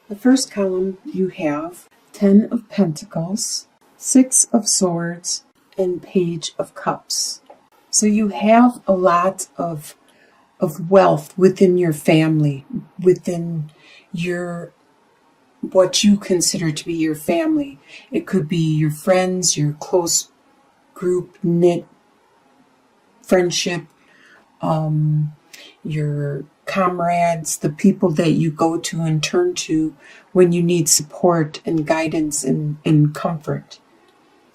The first column you have 10 of Pentacles, 6 of Swords, and Page of Cups. So you have a lot of wealth within your family, within your what you consider to be your family. It could be your friends, your close group knit friendship, your comrades, the people that you go to and turn to when you need support and guidance and comfort.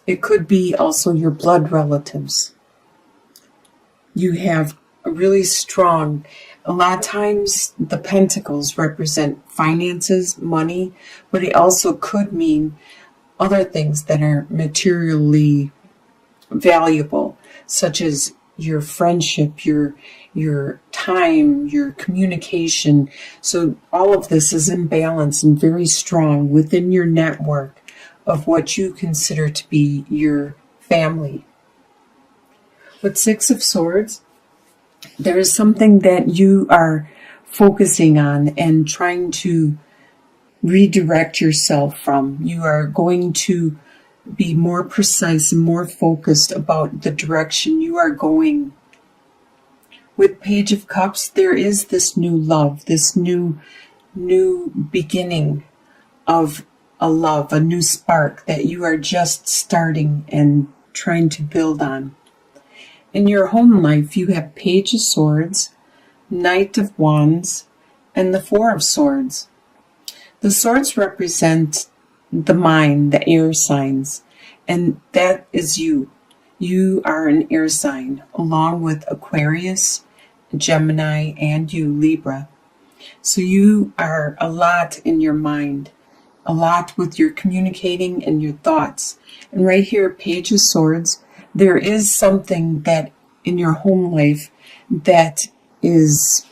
It could be also your blood relatives. You have a really strong, a lot of times the pentacles represent finances, money, but it also could mean other things that are materially valuable, such as your friendship, your time, your communication. So all of this is in balance and very strong within your network of what you consider to be your family. With 6 of Swords, there is something that you are focusing on and trying to redirect yourself from. You are going to be more precise and more focused about the direction you are going. With Page of Cups, there is this new love, this new beginning of a love, a new spark that you are just starting and trying to build on. In your home life, you have Page of Swords, Knight of Wands, and the 4 of Swords. The swords represent the mind, the air signs, and that is you. You are an air sign, along with Aquarius, Gemini, and you, Libra. So you are a lot in your mind, a lot with your communicating and your thoughts. And right here, Page of Swords, there is something that in your home life that is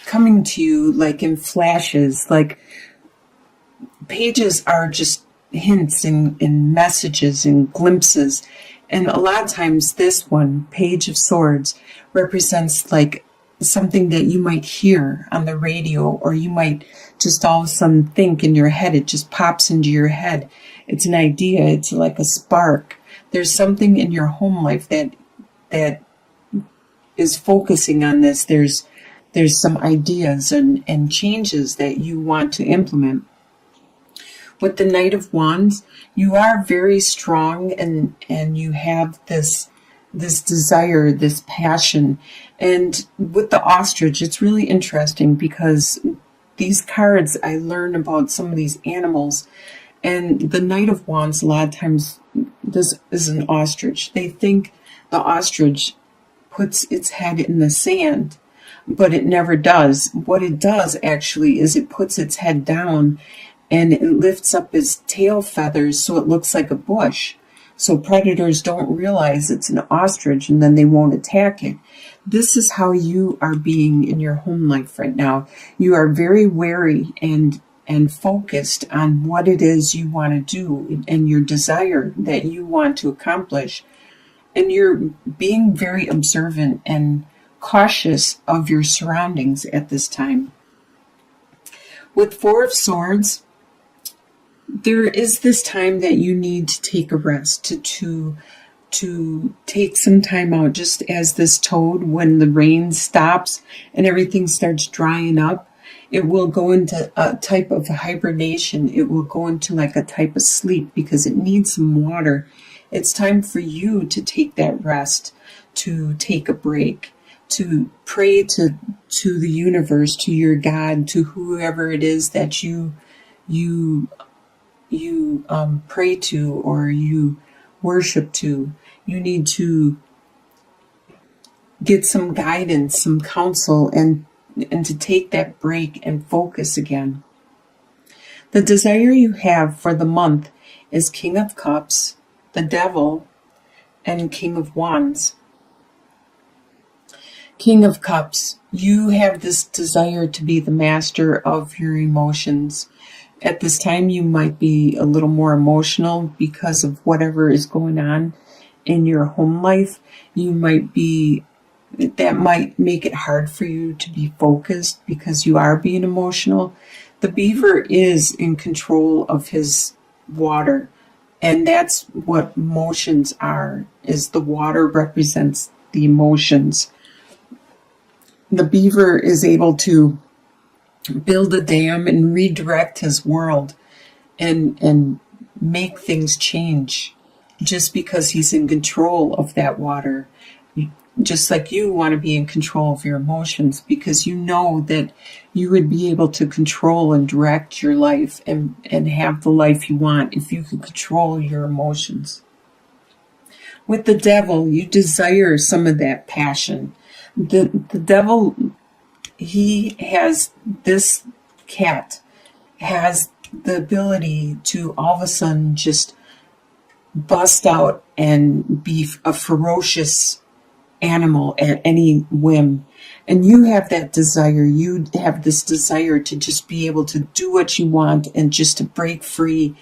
coming to you like in flashes. Like pages are just hints and messages and glimpses. And a lot of times this one, Page of Swords, represents like something that you might hear on the radio, or you might just all of a sudden think in your head. It just pops into your head. It's an idea. It's like a spark. There's something in your home life that is focusing on this. There's some ideas and changes that you want to implement. With the Knight of Wands, you are very strong and you have this desire, this passion. And with the ostrich, it's really interesting because these cards, I learn about some of these animals. And the Knight of Wands, a lot of times, this is an ostrich. They think the ostrich puts its head in the sand, but it never does. What it does actually is it puts its head down and it lifts up its tail feathers so it looks like a bush. So predators don't realize it's an ostrich and then they won't attack it. This is how you are being in your home life right now. You are very wary and focused on what it is you want to do and your desire that you want to accomplish. And you're being very observant and cautious of your surroundings at this time. With 4 of Swords, there is this time that you need to take a rest, to take some time out, just as this toad, when the rain stops and everything starts drying up, it will go into a type of hibernation. It will go into like a type of sleep because it needs some water. It's time for you to take that rest, to take a break, to pray to the universe, to your God, to whoever it is that you pray to or you worship to. You need to get some guidance, some counsel, and to take that break and focus again. The desire you have for the month is King of Cups, the Devil, and King of Wands. King of Cups, you have this desire to be the master of your emotions. At this time, you might be a little more emotional because of whatever is going on in your home life. You might be that might make it hard for you to be focused because you are being emotional. The beaver is in control of his water, and that's what emotions are, is the water represents the emotions. The beaver is able to build a dam and redirect his world and make things change just because he's in control of that water. Just like you want to be in control of your emotions because you know that you would be able to control and direct your life and have the life you want if you could control your emotions. With the devil, you desire some of that passion. The devil, this cat has the ability to all of a sudden just bust out and be a ferocious animal at any whim. And you have that desire. You have this desire to just be able to do what you want and just to break free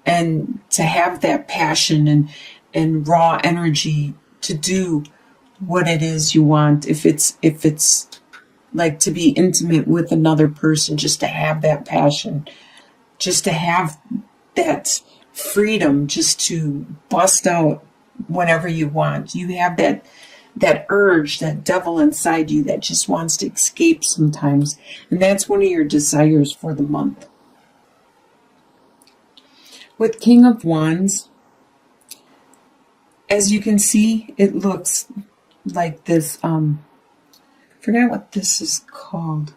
and to have that passion and raw energy to do what it is you want. If it's like to be intimate with another person, just to have that passion, just to have that freedom, just to bust out whenever you want. You have that urge, that devil inside you that just wants to escape sometimes. And that's one of your desires for the month. With King of Wands, as you can see, it looks like this, forget what this is called.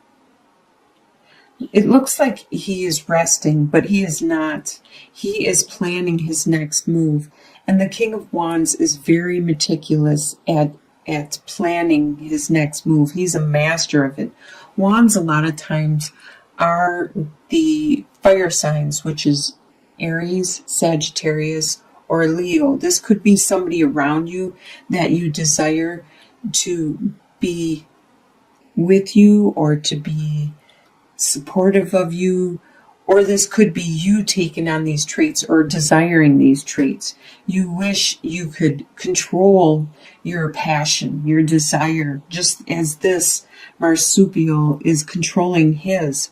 It looks like he is resting, but he is not. He is planning his next move. And the King of Wands is very meticulous at planning his next move. He's a master of it. Wands a lot of times are the fire signs, which is Aries, Sagittarius, or Leo. This could be somebody around you that you desire to be with you or to be supportive of you, or this could be you taking on these traits or desiring these traits. You wish you could control your passion, your desire, just as this marsupial is controlling his.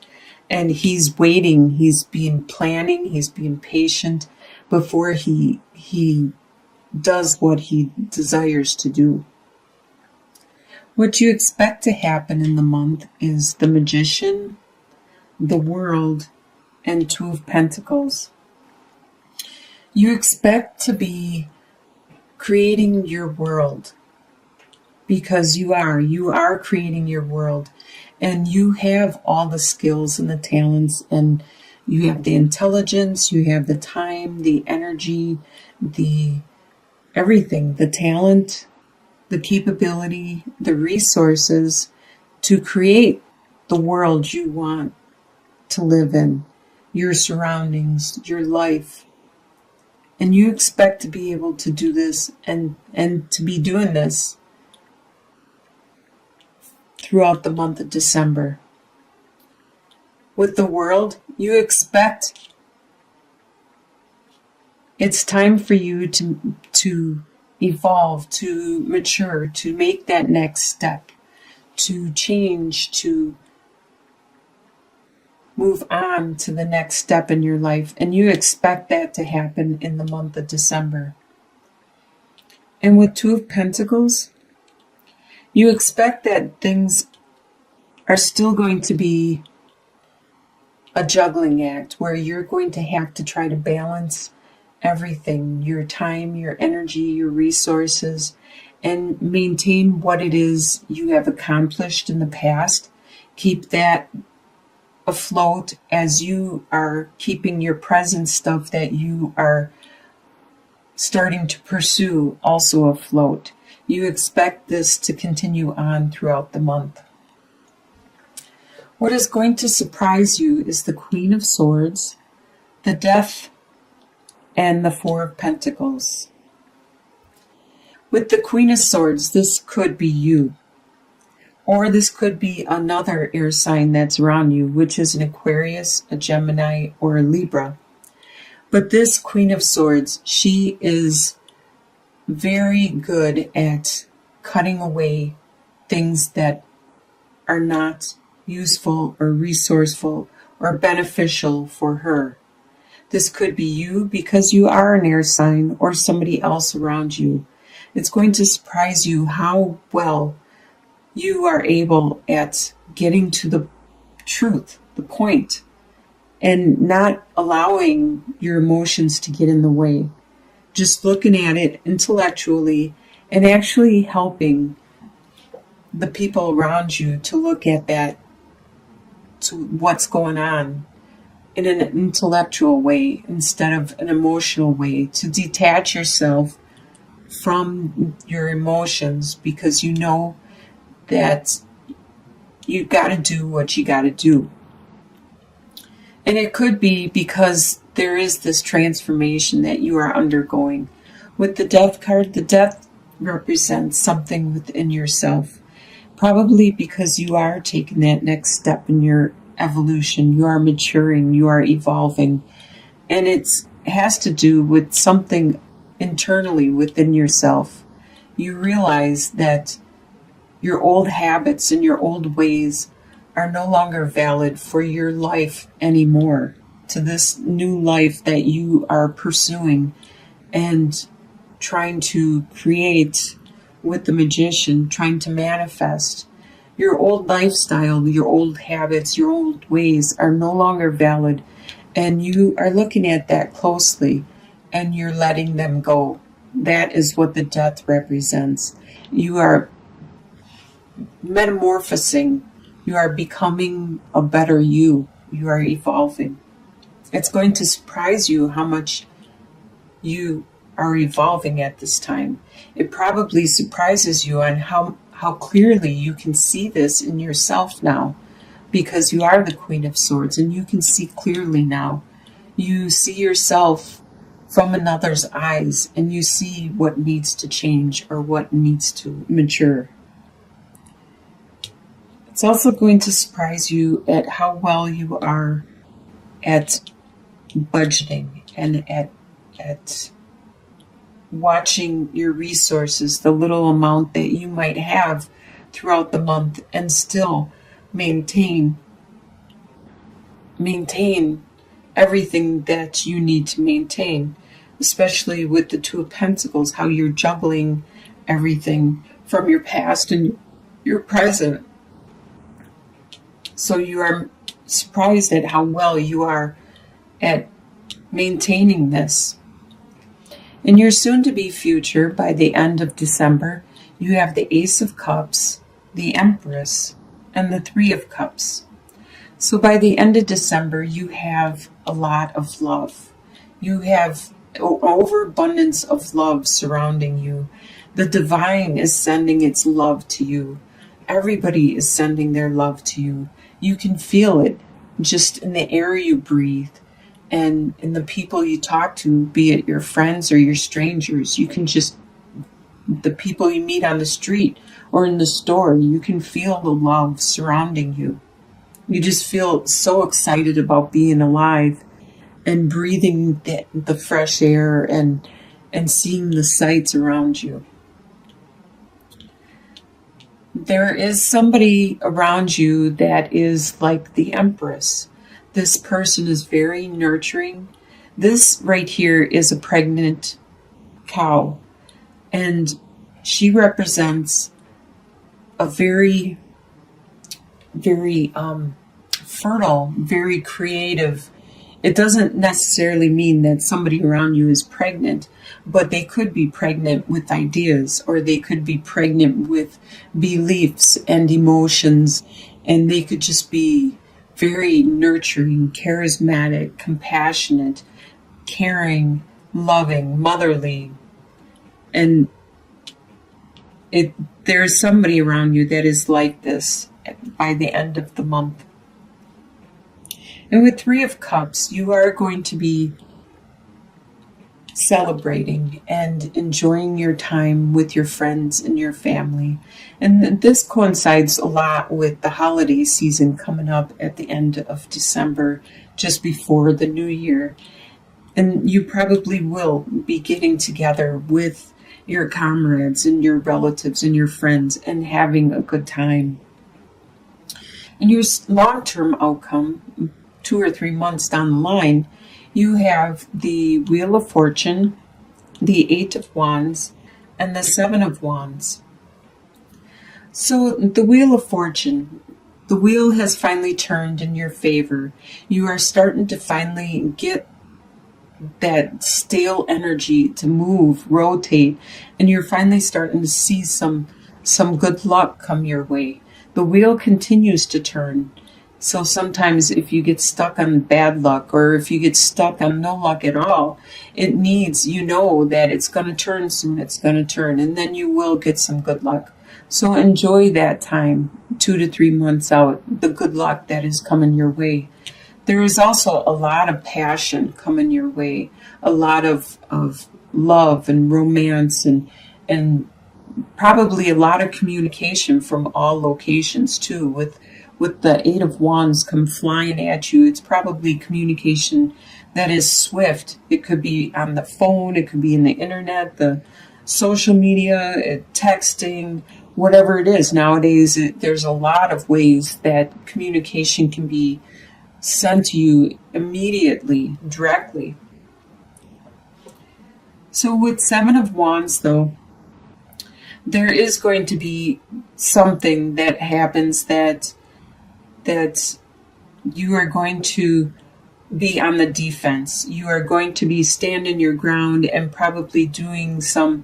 And he's waiting, he's being planning, he's being patient before he does what he desires to do. What you expect to happen in the month is the Magician, the World, and Two of Pentacles. You expect to be creating your world because you are creating your world, and you have all the skills and the talents, and you have the intelligence, you have the time, the energy, the everything, the talent, the capability, the resources to create the world you want to live in, your surroundings, your life. And you expect to be able to do this and to be doing this throughout the month of December. With the World, you expect it's time for you to evolve, to mature, to make that next step, to change, to move on to the next step in your life. And you expect that to happen in the month of December. And with Two of Pentacles, you expect that things are still going to be a juggling act where you're going to have to try to balance everything, your time, your energy, your resources, and maintain what it is you have accomplished in the past. Keep that afloat as you are keeping your present stuff that you are starting to pursue also afloat. You expect this to continue on throughout the month. What is going to surprise you is the Queen of Swords, the Death, and the Four of Pentacles. With the Queen of Swords, this could be you. Or this could be another air sign that's around you, which is an Aquarius, a Gemini, or a Libra. But this Queen of Swords, she is very good at cutting away things that are not useful or resourceful or beneficial for her. This could be you because you are an air sign or somebody else around you. It's going to surprise you how well you are able at getting to the truth, the point, and not allowing your emotions to get in the way. Just looking at it intellectually and actually helping the people around you to look at that, to what's going on in an intellectual way instead of an emotional way, to detach yourself from your emotions because you know that you got to do what you got to do. And it could be because there is this transformation that you are undergoing. With the Death card, the Death represents something within yourself. Probably because you are taking that next step in your evolution. You are maturing, you are evolving. And it has to do with something internally within yourself. You realize that your old habits and your old ways are no longer valid for your life anymore, to this new life that you are pursuing and trying to create with the Magician, trying to manifest. Your old lifestyle, your old habits, your old ways are no longer valid, and you are looking at that closely and you're letting them go. That is what the Death represents. You are metamorphosing. You are becoming a better you. You are evolving. It's going to surprise you how much you are evolving at this time. It probably surprises you on how clearly you can see this in yourself now, because you are the Queen of Swords and you can see clearly now. You see yourself from another's eyes and you see what needs to change or what needs to mature. It's also going to surprise you at how well you are at budgeting and at watching your resources, the little amount that you might have throughout the month, and still maintain everything that you need to maintain, especially with the Two of Pentacles, how you're juggling everything from your past and your present. So you are surprised at how well you are at maintaining this. In your soon-to-be future, by the end of December, you have the Ace of Cups, the Empress, and the Three of Cups. So by the end of December, you have a lot of love. You have overabundance of love surrounding you. The divine is sending its love to you. Everybody is sending their love to you. You can feel it just in the air you breathe and in the people you talk to, be it your friends or your strangers. You can just, the people you meet on the street or in the store, you can feel the love surrounding you. You just feel so excited about being alive and breathing the fresh air and seeing the sights around you. There is somebody around you that is like the Empress. This person is very nurturing. This right here is a pregnant cow, and she represents a very, very fertile, very creative. It doesn't necessarily mean that somebody around you is pregnant, but they could be pregnant with ideas, or they could be pregnant with beliefs and emotions, and they could just be very nurturing, charismatic, compassionate, caring, loving, motherly. And there's somebody around you that is like this by the end of the month. And with Three of Cups, you are going to be celebrating and enjoying your time with your friends and your family. And this coincides a lot with the holiday season coming up at the end of December, just before the new year. And you probably will be getting together with your comrades and your relatives and your friends and having a good time. And your long-term outcome, 2 or 3 months down the line, you have the Wheel of Fortune, the Eight of Wands, and the Seven of Wands. So the Wheel of Fortune, the wheel has finally turned in your favor. You are starting to finally get that stale energy to move, rotate, and you're finally starting to see some good luck come your way. The wheel continues to turn. So sometimes if you get stuck on bad luck, or if you get stuck on no luck at all, it needs, that it's going to turn soon, it's going to turn, and then you will get some good luck. So enjoy that time, 2 to 3 months out, the good luck that is coming your way. There is also a lot of passion coming your way, a lot of love and romance, and probably a lot of communication from all locations too. With the Eight of Wands come flying at you, it's probably communication that is swift. It could be on the phone, it could be in the internet, the social media, texting, whatever it is. Nowadays, there's a lot of ways that communication can be sent to you immediately, directly. So with Seven of Wands, though, there is going to be something that happens that you are going to be on the defense. You are going to be standing your ground and probably doing some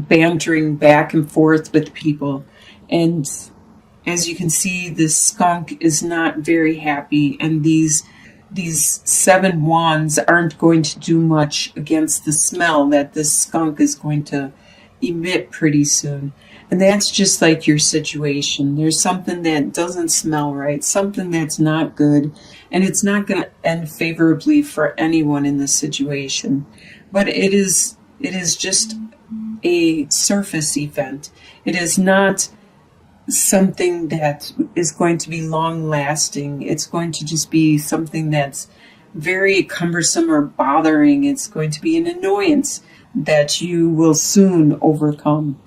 bantering back and forth with people. And as you can see, this skunk is not very happy, and these 7 wands aren't going to do much against the smell that this skunk is going to emit pretty soon. And that's just like your situation. There's something that doesn't smell right, something that's not good, and it's not going to end favorably for anyone in this situation. But it is just a surface event. It is not something that is going to be long lasting. It's going to just be something that's very cumbersome or bothering. It's going to be an annoyance that you will soon overcome.